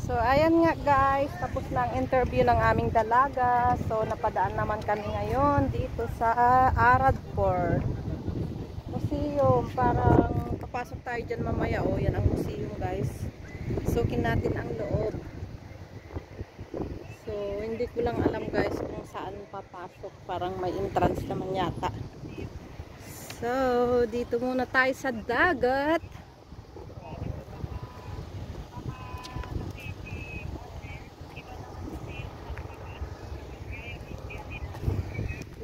So, ayan nga guys, tapos na ang interview ng aming dalaga. So, napadaan naman kami ngayon dito sa Aradpur Museum. Parang papasok tayo dyan mamaya. O, yan ang museum guys. Sukin natin ang loob. So, hindi ko lang alam guys kung saan papasok. Parang may entrance naman yata. So, dito muna tayo sa dagat.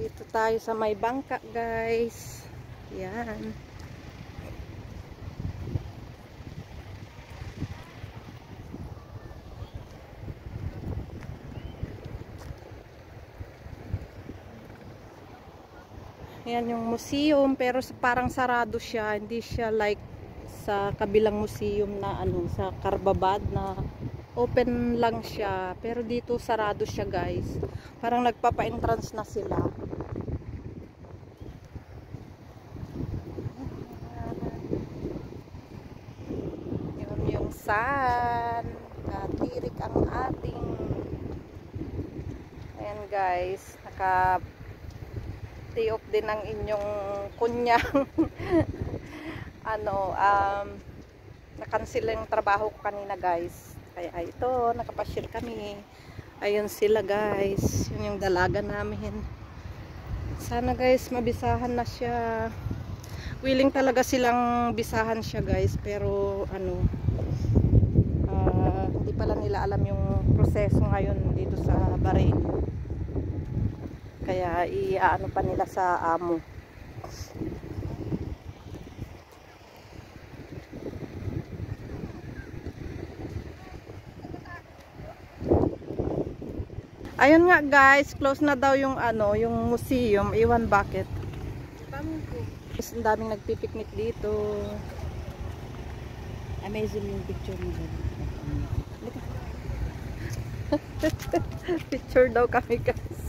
Dito tayo sa may bangka guys. Yan. Yan yung museum, pero parang sarado siya. Hindi siya like sa kabilang museum na ano, sa Karbabad na open lang siya. Pero dito sarado siya guys. Parang nagpapa-entrance na sila. Yun yung sun. Tirik ang ating. Ayan guys. Day off din ang inyong kunyang na-cancel yung trabaho ko kanina guys, kaya ito nakapasyal kami. Ayun sila guys, yun yung dalaga namin. Sana guys mabisahan na siya. Willing talaga silang bisahan siya guys, pero hindi pala nila alam yung proseso ngayon dito sa Bahrain. Kaya iaano pa nila sa amo. Ayun nga guys, close na daw yung yung museum. Iwan bakit. Ang daming nagpipiknik dito. Amazing yung picture mo. Picture daw kami guys.